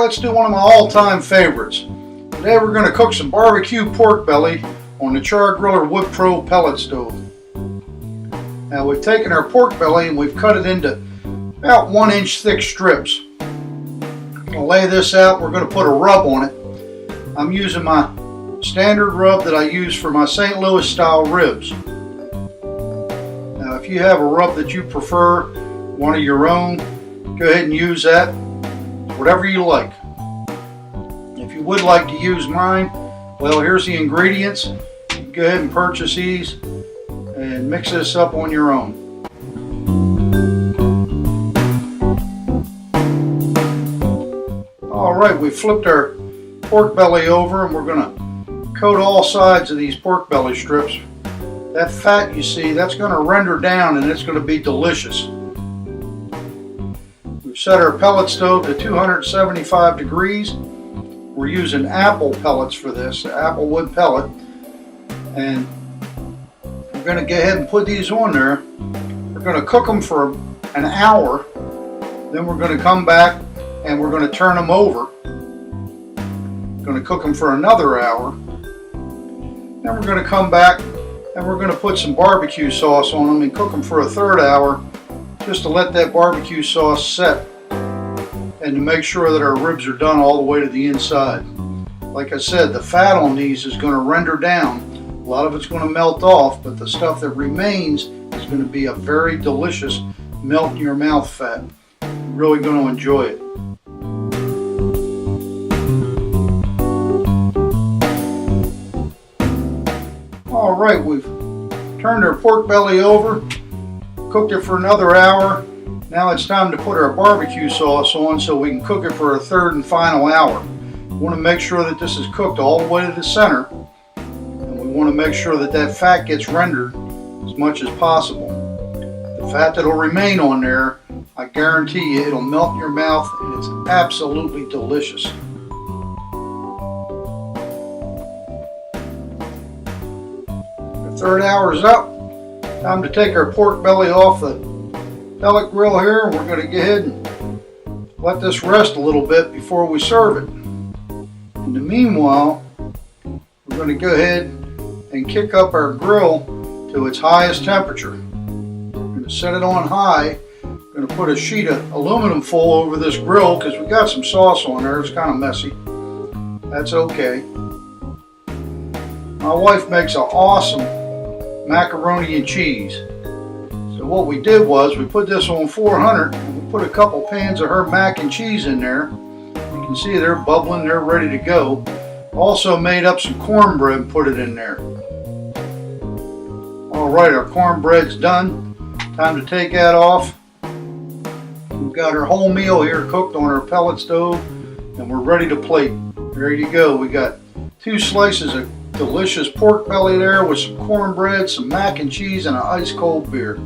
let's do one of my all-time favorites. Today we're going to cook some barbecue pork belly on the Char-Griller Wood Pro pellet stove. Now we've taken our pork belly and we've cut it into about 1 inch thick strips. I'll lay this out. We're going to put a rub on it. I'm using my standard rub that I use for my St. Louis style ribs. Now if you have a rub that you prefer, one of your own, go ahead and use that. Whatever you like. If you would like to use mine, well, here's the ingredients. Go ahead and purchase these and mix this up on your own. Alright, we flipped our pork belly over and we're going to coat all sides of these pork belly strips. That fat you see, that's going to render down and it's going to be delicious. We've set our pellet stove to 275 degrees. We're using apple pellets for this, apple wood pellet. And we're going to go ahead and put these on there. We're going to cook them for an hour. Then we're going to come back and we're going to turn them over. We're going to cook them for another hour. Then we're going to come back and we're going to put some barbecue sauce on them and cook them for a third hour, just to let that barbecue sauce set and to make sure that our ribs are done all the way to the inside. Like I said, the fat on these is going to render down. A lot of it's going to melt off, but the stuff that remains is going to be a very delicious melt in your mouth fat. You're really going to enjoy it. Alright, we've turned our pork belly over, cooked it for another hour. Now it's time to put our barbecue sauce on so we can cook it for a third and final hour. We want to make sure that this is cooked all the way to the center. And we want to make sure that that fat gets rendered as much as possible. The fat that'll remain on there, I guarantee you, it'll melt in your mouth and it's absolutely delicious. The third hour is up. Time to take our pork belly off the pellet grill here. We're going to go ahead and let this rest a little bit before we serve it. In the meanwhile, we're going to go ahead and kick up our grill to its highest temperature. We're going to set it on high. We're going to put a sheet of aluminum foil over this grill because we got some sauce on there. It's kind of messy. That's okay. My wife makes an awesome macaroni and cheese. So what we did was we put this on 400 and we put a couple pans of her mac and cheese in there. You can see they're bubbling, they're ready to go. Also made up some cornbread and put it in there. Alright, our cornbread's done. Time to take that off. We've got our whole meal here cooked on our pellet stove and we're ready to plate. There you go. We got 2 slices of delicious pork belly there with some cornbread, some mac and cheese, and an ice cold beer.